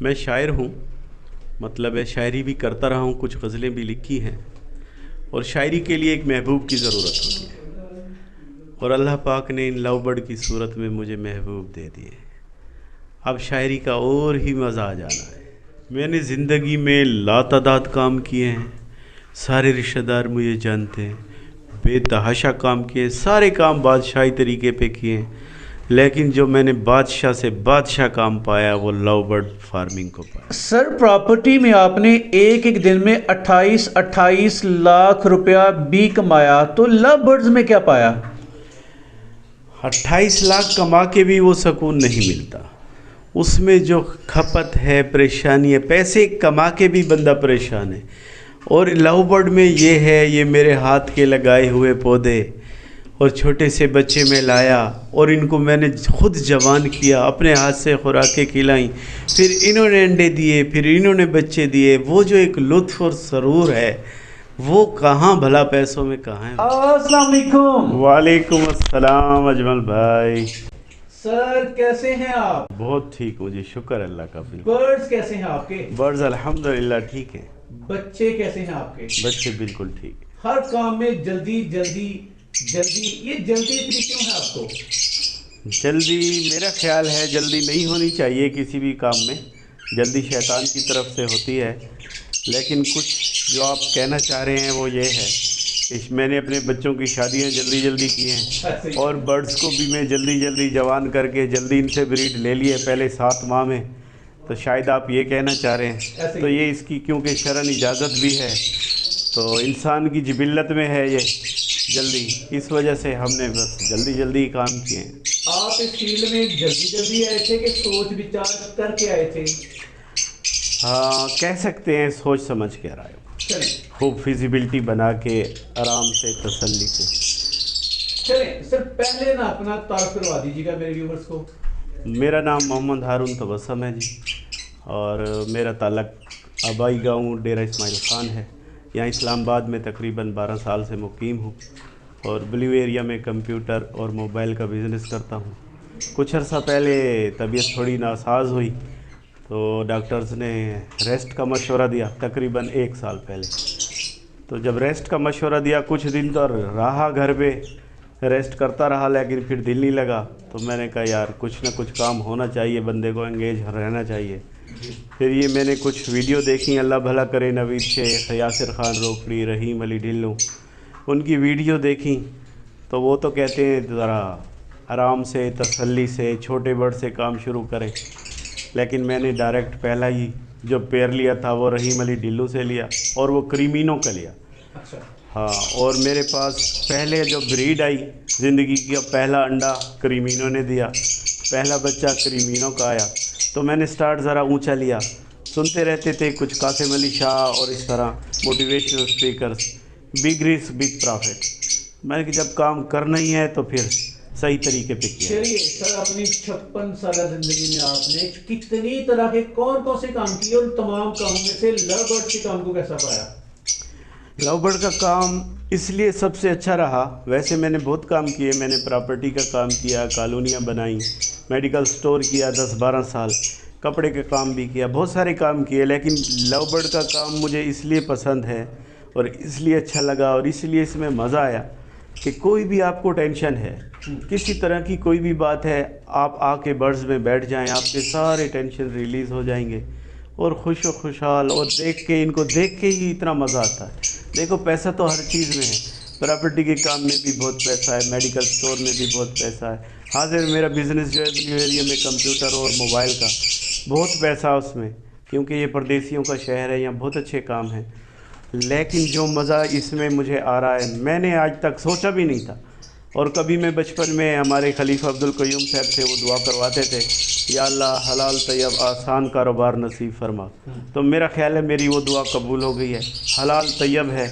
میں شاعر ہوں، مطلب ہے شاعری بھی کرتا رہا ہوں، کچھ غزلیں بھی لکھی ہیں، اور شاعری کے لیے ایک محبوب کی ضرورت ہوتی ہے، اور اللہ پاک نے ان لو برڈ کی صورت میں مجھے محبوب دے دیے۔ اب شاعری کا اور ہی مزہ آ جانا ہے۔ میں نے زندگی میں لاتعداد کام کیے ہیں، سارے رشتہ دار مجھے جانتے ہیں، بے تحاشا کام کیے، سارے کام بادشاہی طریقے پہ کیے ہیں، لیکن جو میں نے بادشاہ سے بادشاہ کام پایا وہ لو برڈ فارمنگ کو پایا۔ سر پراپرٹی میں آپ نے ایک دن میں 28 لاکھ روپیہ بھی کمایا، تو لو برڈز میں کیا پایا؟ 28 لاکھ کما کے بھی وہ سکون نہیں ملتا، اس میں جو کھپت ہے، پریشانی ہے، پیسے کما کے بھی بندہ پریشان ہے۔ اور لو برڈ میں یہ ہے، یہ میرے ہاتھ کے لگائے ہوئے پودے اور چھوٹے سے بچے میں لایا، اور ان کو میں نے خود جوان کیا، اپنے ہاتھ سے خوراکیں کھلائیں، پھر انہوں نے انڈے دیے، پھر انہوں نے بچے دیے۔ وہ جو ایک لطف اور سرور ہے وہ کہاں بھلا پیسوں میں کہاں ہے۔ السلام علیکم۔ وعلیکم السلام اجمل بھائی۔ سر کیسے ہیں آپ؟ بہت ٹھیک ہوں جی، شکر اللہ کا۔ برڈز کیسے ہیں آپ کے؟ برڈز الحمدللہ ٹھیک ہیں۔ بچے کیسے ہیں آپ کے؟ بچے بالکل ٹھیک ہیں۔ ہر کام میں جلدی جلدی جلدی، یہ جلدی اتنی کیوں ہے آپ کو؟ جلدی میرا خیال ہے جلدی نہیں ہونی چاہیے کسی بھی کام میں، جلدی شیطان کی طرف سے ہوتی ہے، لیکن کچھ جو آپ کہنا چاہ رہے ہیں وہ یہ ہے کہ میں نے اپنے بچوں کی شادیاں جلدی جلدی کی ہیں، اور برڈز کو بھی میں جلدی جلدی جوان کر کے جلدی ان سے بریڈ لے لیے پہلے 7 ماہ میں، تو شاید آپ یہ کہنا چاہ رہے ہیں۔ تو یہ اس کی کیونکہ شرعاً اجازت بھی ہے، تو انسان کی جبلت میں ہے یہ جلدی، اس وجہ سے ہم نے بس جلدی جلدی کام کیے ہیں۔ آپ اس فیلڈ میں جلدی جلدی آئے تھے کہ سوچ بچار کر کے آئے تھے؟ ہاں کہہ سکتے ہیں سوچ سمجھ کے آئے ہو، خوب فیزیبلٹی بنا کے آرام سے تسلی سے۔ چلیں سر، پہلے نا اپنا تعارف کروا دیجیے گا میرے ویورز کو۔ میرا نام محمد ہارون تبسم ہے جی، اور میرا تعلق آبائی گاؤں ڈیرہ اسماعیل خان ہے، یہاں اسلام آباد میں تقریباً 12 سال سے مقیم ہوں، اور بلیو ایریا میں کمپیوٹر اور موبائل کا بزنس کرتا ہوں۔ کچھ عرصہ پہلے طبیعت تھوڑی ناساز ہوئی تو ڈاکٹرز نے ریسٹ کا مشورہ دیا، تقریباً 1 سال پہلے۔ تو جب ریسٹ کا مشورہ دیا کچھ دن تو رہا گھر پہ، ریسٹ کرتا رہا، لیکن پھر دل نہیں لگا، تو میں نے کہا یار کچھ نہ کچھ کام ہونا چاہیے، بندے کو انگیج رہنا چاہیے۔ پھر یہ میں نے کچھ ویڈیو دیکھی، اللہ بھلا کرے، نوید شیخ، یاسر خان روکڑی، رحیم علی ڈھلو، ان کی ویڈیو دیکھی تو وہ تو کہتے ہیں ذرا آرام سے تسلی سے چھوٹے بڑ سے کام شروع کریں، لیکن میں نے ڈائریکٹ پہلا ہی جو پیئر لیا تھا وہ رحیم علی ڈھلو سے لیا، اور وہ کریمینو کا لیا۔ ہاں، اور میرے پاس پہلے جو بریڈ آئی زندگی کا پہلا انڈا کریمینو نے دیا، پہلا بچہ کریمینو کا آیا، تو میں نے سٹارٹ ذرا اونچا لیا۔ سنتے رہتے تھے کچھ قاسم علی شاہ اور اس طرح motivational speakers, big risk big profit. میں نے کہ جب کام کرنا ہی ہے تو پھر صحیح طریقے پہ کیا۔ چلیے سر، اپنی 56 سالہ زندگی میں آپ نے کتنی طرح کے کون سے کام کیے، اور تمام کاموں میں سے لو برڈ کے کام کو کیسا پایا؟ لو برڈ کا کام اس لیے سب سے اچھا رہا، ویسے میں نے بہت کام کیے، میں نے پراپرٹی کا کام کیا، کالونیاں بنائیں، میڈیکل سٹور کیا 10-12 سال، کپڑے کا کام بھی کیا، بہت سارے کام کیے، لیکن لو برڈ کا کام مجھے اس لیے پسند ہے اور اس لیے اچھا لگا اور اس لیے اس میں مزہ آیا کہ کوئی بھی آپ کو ٹینشن ہے، کسی طرح کی کوئی بھی بات ہے، آپ آ کے برڈز میں بیٹھ جائیں، آپ کے سارے ٹینشن ریلیز ہو جائیں گے، اور خوش و خوشحال، اور دیکھ کے ان کو دیکھ کے ہی اتنا مزہ آتا ہے۔ دیکھو پیسہ تو ہر چیز میں ہے، پراپرٹی کے کام میں بھی بہت پیسہ ہے، میڈیکل سٹور میں بھی بہت پیسہ ہے، حاضر میرا بزنس جو ہے بلیو ایریا میں کمپیوٹر اور موبائل کا، بہت پیسہ اس میں، کیونکہ یہ پردیسیوں کا شہر ہے، یہاں بہت اچھے کام ہیں، لیکن جو مزہ اس میں مجھے آ رہا ہے میں نے آج تک سوچا بھی نہیں تھا۔ اور کبھی میں بچپن میں ہمارے خلیفہ عبدالقیوم صاحب سے وہ دعا کرواتے تھے، یا اللہ حلال طیب آسان کاروبار نصیب فرما، تو میرا خیال ہے میری وہ دعا قبول ہو گئی ہے۔ حلال طیب ہے،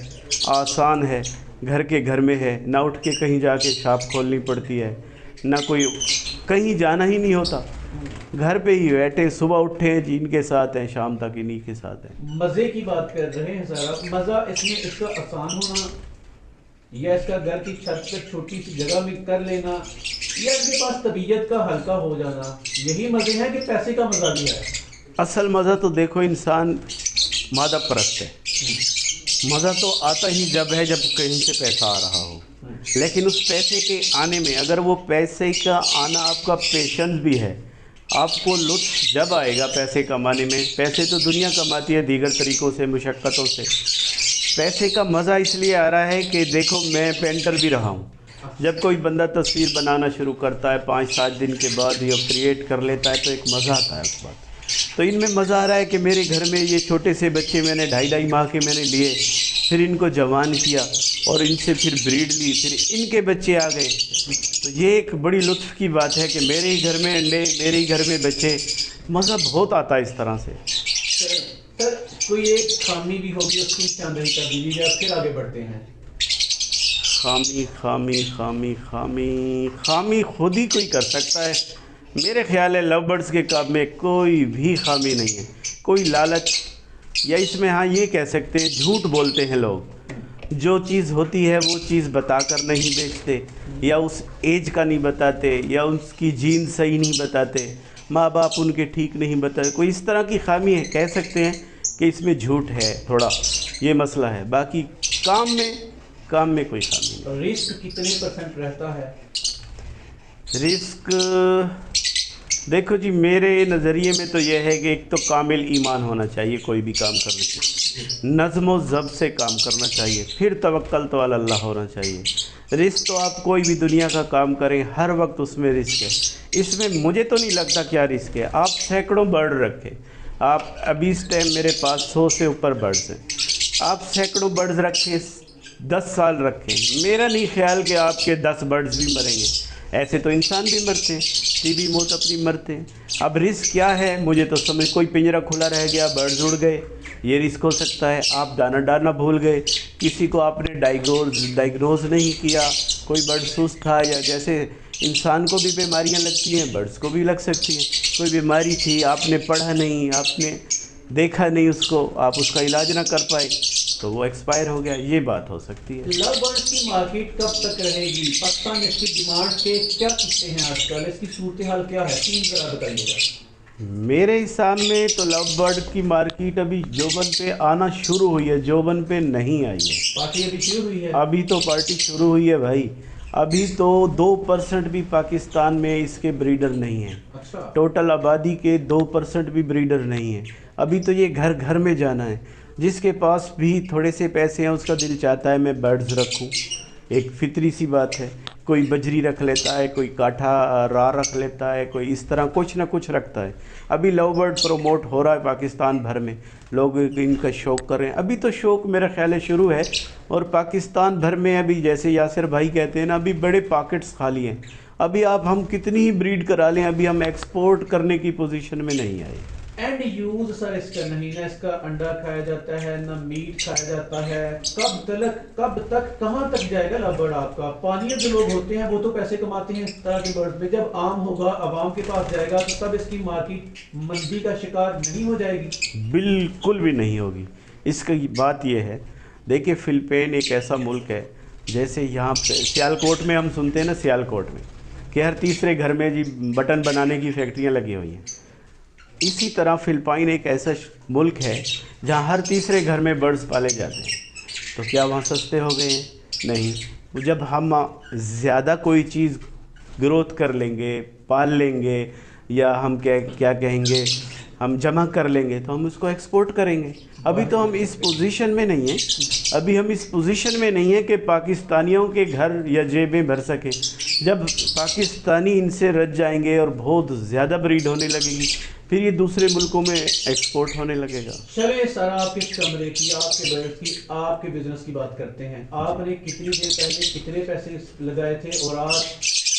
آسان ہے، گھر میں ہے، نہ اٹھ کے کہیں جا کے شاپ کھولنی پڑتی ہے، نہ کوئی کہیں جانا ہی نہیں ہوتا، گھر پہ ہی بیٹھے، صبح اٹھیں جن کے ساتھ ہیں، شام تک انہی کے ساتھ ہیں۔ مزے کی بات کر رہے ہیں سر آپ، مزہ اس میں اس کا آسان ہونا، یا اس کا گھر کی چھت پہ چھوٹی سی جگہ میں کر لینا، یا اس کے پاس طبیعت کا ہلکا ہو جانا، یہی مزے ہیں کہ پیسے کا مزہ بھی ہے؟ اصل مزہ تو دیکھو انسان مادہ پرست ہے، مزہ تو آتا ہی جب ہے جب کہیں سے پیسہ آ رہا ہو، لیکن اس پیسے کے آنے میں اگر وہ پیسے کا آنا آپ کا پیشنس بھی ہے، آپ کو لطف جب آئے گا پیسے کمانے میں. پیسے تو دنیا کماتی ہے دیگر طریقوں سے، مشقتوں سے. پیسے کا مزہ اس لیے آ رہا ہے کہ دیکھو میں پینٹر بھی رہا ہوں، جب کوئی بندہ تصویر بنانا شروع کرتا ہے 5-7 دن کے بعد یہ کریٹ کر لیتا ہے تو ایک مزہ آتا ہے اس بات. تو ان میں مزہ آ رہا ہے کہ میرے گھر میں یہ چھوٹے سے بچے میں نے 2.5 ماہ کے میں نے لیے، پھر ان کو جوان کیا اور ان سے پھر بریڈ لی، پھر ان کے بچے آ گئے. تو یہ ایک بڑی لطف کی بات ہے کہ میرے ہی گھر میں انڈے، میرے ہی گھر میں بچے. مزہ بہت آتا ہے اس طرح سے. سر کوئی ایک خامی بھی ہوگی، اس کی نشاندہی کر دیجیے گا، پھر آگے بڑھتے ہیں. خامی خامی خامی خامی خامی خود ہی کوئی کر سکتا ہے. میرے خیال ہے لو برڈز کے کام میں کوئی بھی خامی نہیں ہے. کوئی لالچ یا اس میں ہاں یہ کہہ سکتے ہیں جھوٹ بولتے ہیں لوگ، جو چیز ہوتی ہے وہ چیز بتا کر نہیں بیچتے، یا اس ایج کا نہیں بتاتے، یا اس کی جین صحیح نہیں بتاتے، ماں باپ ان کے ٹھیک نہیں بتاتے. کوئی اس طرح کی خامی ہے کہہ سکتے ہیں کہ اس میں جھوٹ ہے تھوڑا، یہ مسئلہ ہے. باقی کام میں کوئی خامی نہیں. رسک کتنے % رہتا ہے؟ رسک دیکھو جی، میرے نظریے میں تو یہ ہے کہ ایک تو کامل ایمان ہونا چاہیے کوئی بھی کام کرنے سے، نظم و ضبط سے کام کرنا چاہیے، پھر توکل تو علی اللہ ہونا چاہیے. رسک تو آپ کوئی بھی دنیا کا کام کریں ہر وقت اس میں رسک ہے. اس میں مجھے تو نہیں لگتا کیا رسک ہے. آپ سینکڑوں برڈ رکھیں، آپ ابھی اس ٹائم میرے پاس 100 سے اوپر برڈز ہیں، آپ سینکڑوں برڈز رکھیں، 10 سال رکھیں، میرا نہیں خیال کہ آپ کے 10 برڈز بھی مریں گے. ایسے تو انسان بھی مرتے ہیں، ٹی بی موت اپنی مرتے ہیں. اب رسک کیا ہے مجھے تو سمجھ، کوئی پنجرہ کھلا رہ گیا، برڈز اڑ گئے، یہ رسک ہو سکتا ہے. آپ دانہ ڈالنا بھول گئے، کسی کو آپ نے ڈائگنوز نہیں کیا، کوئی برڈ سوس تھا، یا جیسے انسان کو بھی بیماریاں لگتی ہیں برڈز کو بھی لگ سکتی ہیں. کوئی بیماری تھی، آپ نے پڑھا نہیں، آپ نے دیکھا نہیں اس کو، آپ اس کا علاج نہ کر پائے تو وہ ایکسپائر ہو گیا، یہ بات ہو سکتی ہے. لو برڈ کی مارکیٹ کب تک رہے گی؟ پاکستان میں اس کی ڈیمانڈ کے کیا قصے ہیں آج کل؟ اس کی صورتحال کیا ہے؟ 3 ذرا بتائیے گا. میرے حساب میں تو لو برڈ کی مارکیٹ ابھی جوبن پہ آنا شروع ہوئی ہے، جوبن پہ نہیں آئی ہے. پارٹی ابھی شروع ہوئی ہے؟ ابھی تو پارٹی شروع ہوئی ہے بھائی. ابھی تو 2% بھی پاکستان میں اس کے بریڈر نہیں ہیں. اچھا. ٹوٹل آبادی کے 2% بھی بریڈر نہیں ہیں. ابھی تو یہ گھر گھر میں جانا ہے. جس کے پاس بھی تھوڑے سے پیسے ہیں اس کا دل چاہتا ہے میں برڈز رکھوں، ایک فطری سی بات ہے. کوئی بجری رکھ لیتا ہے، کوئی کاٹھا راہ رکھ لیتا ہے، کوئی اس طرح کچھ نہ کچھ رکھتا ہے. ابھی لو برڈ پروموٹ ہو رہا ہے پاکستان بھر میں، لوگ ان کا شوق کر رہے ہیں. ابھی تو شوق میرا خیال ہے شروع ہے، اور پاکستان بھر میں ابھی جیسے یاسر بھائی کہتے ہیں نا، ابھی بڑے پاکٹس خالی ہیں. ابھی آپ ہم کتنی ہی بریڈ کرا لیں، ابھی ہم ایکسپورٹ کرنے کی پوزیشن میں نہیں آئے. اینڈ یوز سر اس کا نہیں، نہ اس کا انڈا کھایا جاتا ہے، نہ میٹ کھایا جاتا ہے. کب تک کہاں تک جائے گا لو برڈ آپ کا؟ پانی جو لوگ ہوتے ہیں وہ تو پیسے کماتے ہیں اس طرح کے برڈ پہ، جب عام ہوگا عوام کے پاس جائے گا تو تب اس کی مارکیٹ مندی کا شکار نہیں ہو جائے گی؟ بالکل بھی نہیں ہوگی. اس کی بات یہ ہے، دیکھیں فلپین ایک ایسا ملک ہے، جیسے یہاں پہ سیالکوٹ میں ہم سنتے ہیں نا، سیالکوٹ میں کہ ہر تیسرے گھر میں جی بٹن بنانے کی فیکٹریاں لگی ہوئی ہیں. اسی طرح فلپائن ایک ایسا ملک ہے جہاں ہر تیسرے گھر میں برڈز پالے جاتے ہیں. تو کیا وہاں سستے ہو گئے ہیں؟ نہیں. جب ہم زیادہ کوئی چیز گروتھ کر لیں گے، پال لیں گے، یا ہم کیا کہیں گے، ہم جمع کر لیں گے تو ہم اس کو ایکسپورٹ کریں گے. ابھی تو ہم اس پوزیشن میں نہیں ہیں، ابھی ہم اس پوزیشن میں نہیں ہیں کہ پاکستانیوں کے گھر یا جیبیں بھر سکیں. جب پاکستانی ان سے رج جائیں گے اور بہت زیادہ بریڈ ہونے لگے گی، پھر یہ دوسرے ملکوں میں ایکسپورٹ ہونے لگے گا. چلے سر، آپ کے کمرے کی، آپ کے برڈ کی، آپ کے بزنس کی بات کرتے ہیں. آپ نے کتنی دیر پہلے کتنے پیسے لگائے تھے، اور آج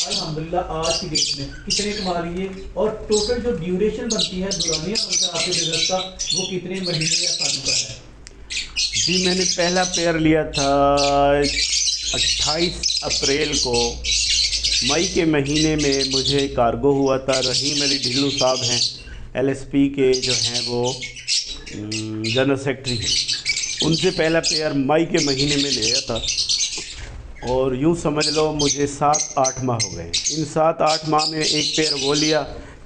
الحمدللہ آج کی ڈیٹ میں کتنے کما لیے، اور ٹوٹل جو ڈیوریشن بنتی ہے دورانیہ بنتا ہے آپ کے بزنس کا، وہ کتنے مہینے یا سالوں کا ہے؟ جی میں نے پہلا پیئر لیا تھا 28 اپریل کو. مئی کے مہینے میں مجھے کارگو ہوا تھا. رحیم علی ڈھلو صاحب ہیں LSP کے جو ہیں وہ جنرل سیکرٹری ہیں، ان سے پہلا پیئر مئی کے مہینے میں لیا تھا، اور یوں سمجھ لو مجھے 7-8 ماہ ہو گئے. ان 7-8 ماہ میں ایک پیئر وہ لیا،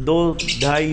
2, 2.5,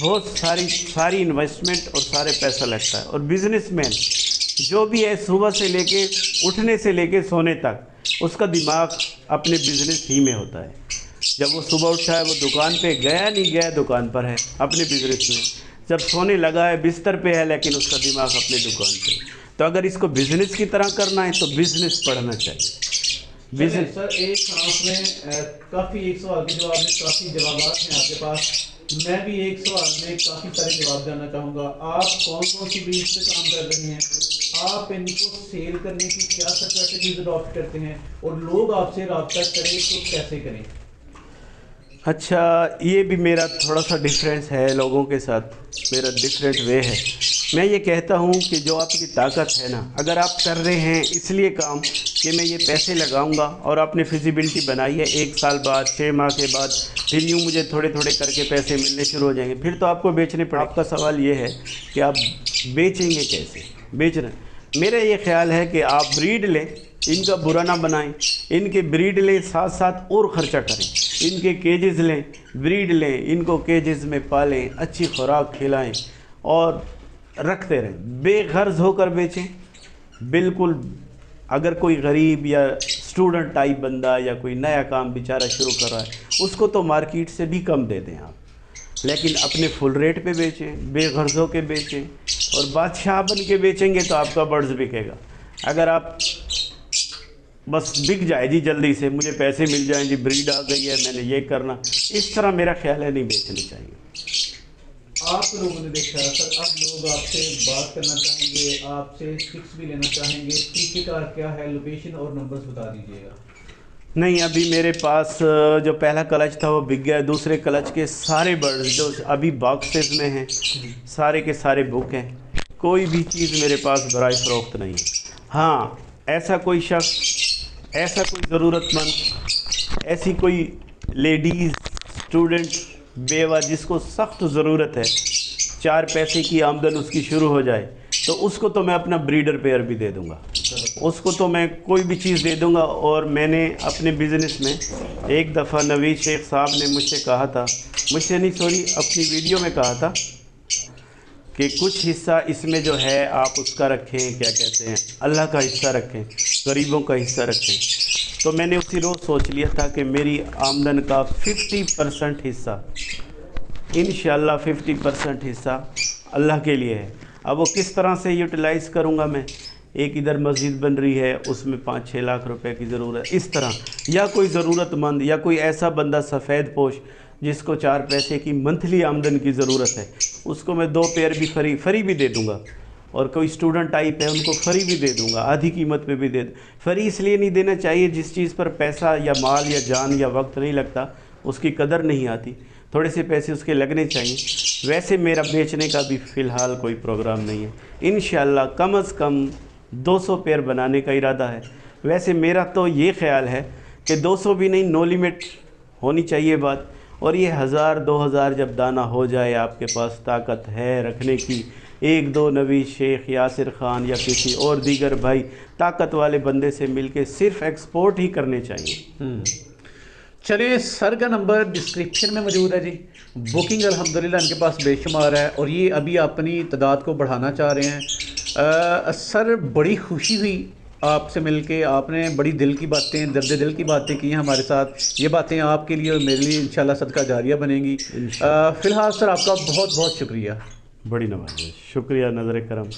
بہت ساری انویسٹمنٹ اور سارے پیسہ لگتا ہے. اور بزنس مین جو بھی ہے صبح سے لے کے اٹھنے سے لے کے سونے تک اس کا دماغ اپنے بزنس ہی میں ہوتا ہے. جب وہ صبح اٹھا ہے وہ دکان پہ گیا نہیں گیا دکان پر ہے اپنے بزنس میں. جب سونے لگا ہے بستر پہ ہے لیکن اس کا دماغ اپنے دکان پہ. تو اگر اس کو بزنس کی طرح کرنا ہے تو بزنس پڑھنا چاہیے. بزنس سر ایک آپ نے کافی ایک سوال کے جواب میں کافی جوابات ہیں آپ کے پاس. میں بھی ایک سوال میں کافی سارے جواب جاننا چاہوں گا. آپ کون سی بیچ پہ کام کر رہے ہیں؟ آپ ان کو سیل کرنے کی کیا اسٹریٹجیز اڈاپٹ کرتے ہیں؟ اور لوگ آپ سے رابطہ کریں تو کیسے کریں؟ اچھا، یہ بھی میرا تھوڑا سا ڈفرینس ہے لوگوں کے ساتھ. میرا ڈفرینٹ وے ہے. میں یہ کہتا ہوں کہ جو آپ کی طاقت ہے نا، اگر آپ کر رہے ہیں اس لیے کام کہ میں یہ پیسے لگاؤں گا اور آپ نے فیزیبلٹی بنائی ہے 1 سال بعد 6 ماہ کے بعد پھر یوں مجھے تھوڑے تھوڑے کر کے پیسے ملنے شروع ہو جائیں گے، پھر تو آپ کو بیچنے پڑے. آپ کا سوال یہ ہے کہ آپ بیچیں گے کیسے؟ بیچنا میرا یہ خیال ہے کہ آپ بریڈ لیں، ان کا برا نہ بنائیں. ان کے بریڈ لیں، ساتھ ساتھ اور خرچہ کریں. ان کے کیجز لیں، بریڈ لیں، ان کو کیجز میں پالیں، اچھی خوراک کھلائیں اور رکھتے رہیں. بے غرض ہو کر بیچیں. بالکل اگر کوئی غریب یا اسٹوڈنٹ ٹائپ بندہ یا کوئی نیا کام بیچارہ شروع کر رہا ہے اس کو تو مارکیٹ سے بھی کم دے دیں آپ، لیکن اپنے فل ریٹ پہ بیچیں، بے غرض ہو کے بیچیں اور بادشاہ بن کے بیچیں گے تو آپ کا برڈز بکے گا. اگر آپ بس بک جائے جی جلدی سے مجھے پیسے مل جائیں جی بریڈ آ گئی ہے میں نے یہ کرنا، اس طرح میرا خیال ہے نہیں بیچنی چاہیے. آپ لوگوں نے دیکھا سر، اب لوگ آپ سے بات کرنا چاہیں گے، آپ سے ٹپس بھی لینا چاہیں گے. طریقہ کار کیا ہے؟ لوکیشن اور نمبرز بتا دیجیے گا. نہیں، ابھی میرے پاس جو پہلا کلچ تھا وہ بک گیا. دوسرے کلچ کے سارے برڈز جو ابھی باکسز میں ہیں سارے کے سارے بک ہیں. کوئی بھی چیز میرے پاس برائے فروخت نہیں ہے. ہاں، ایسا کوئی شخص، ایسا کوئی ضرورت مند، ایسی کوئی لیڈیز، اسٹوڈنٹ، بیوہ جس کو سخت ضرورت ہے، 4 پیسے کی آمدن اس کی شروع ہو جائے تو اس کو تو میں اپنا بریڈر پیئر بھی دے دوں گا. اس کو تو میں کوئی بھی چیز دے دوں گا. اور میں نے اپنے بزنس میں ایک دفعہ نوید شیخ صاحب نے مجھ سے کہا تھا، مجھ سے نہیں سوری اپنی ویڈیو میں کہا تھا کہ کچھ حصہ اس میں جو ہے آپ اس کا رکھیں، کیا کہتے ہیں، اللہ کا حصہ رکھیں، غریبوں کا حصہ رکھیں. تو میں نے اسی روز سوچ لیا تھا کہ میری آمدن کا 50% حصہ، انشاءاللہ 50% حصہ اللہ کے لیے ہے. اب وہ کس طرح سے یوٹیلائز کروں گا میں؟ ایک ادھر مسجد بن رہی ہے اس میں 5-6 لاکھ روپے کی ضرورت ہے، اس طرح. یا کوئی ضرورت مند یا کوئی ایسا بندہ سفید پوش جس کو 4 پیسے کی منتھلی آمدن کی ضرورت ہے، اس کو میں 2 پیئر بھی فری بھی دے دوں گا. اور کوئی اسٹوڈنٹ ٹائپ ہے ان کو فری بھی دے دوں گا، آدھی قیمت پہ بھی دے دوں. فری اس لیے نہیں دینا چاہیے جس چیز پر پیسہ یا مال یا جان یا وقت نہیں لگتا اس کی قدر نہیں آتی، تھوڑے سے پیسے اس کے لگنے چاہیے. ویسے میرا بیچنے کا بھی فی الحال کوئی پروگرام نہیں ہے. انشاءاللہ کم از کم 200 پیئر بنانے کا ارادہ ہے. ویسے میرا تو یہ خیال ہے کہ 200 بھی نہیں، نو لیمٹ ہونی چاہیے بات. اور یہ 1000-2000 جب دانہ ہو جائے، آپ کے پاس طاقت ہے رکھنے کی، 1-2 نوید شیخ، یاسر خان یا کسی اور دیگر بھائی طاقت والے بندے سے مل کے صرف ایکسپورٹ ہی کرنے چاہیے. چلیے، سر کا نمبر ڈسکرپشن میں موجود ہے جی. بکنگ الحمدللہ ان کے پاس بے شمار ہے اور یہ ابھی اپنی تعداد کو بڑھانا چاہ رہے ہیں. سر بڑی خوشی ہوئی آپ سے مل کے. آپ نے بڑی دل کی باتیں، درد دل کی باتیں کی ہیں ہمارے ساتھ. یہ باتیں آپ کے لیے اور میرے لیے انشاءاللہ صدقہ جاریہ بنیں گی. فی الحال سر آپ کا بہت بہت شکریہ. بڑی نوازش، شکریہ، نظر کرم.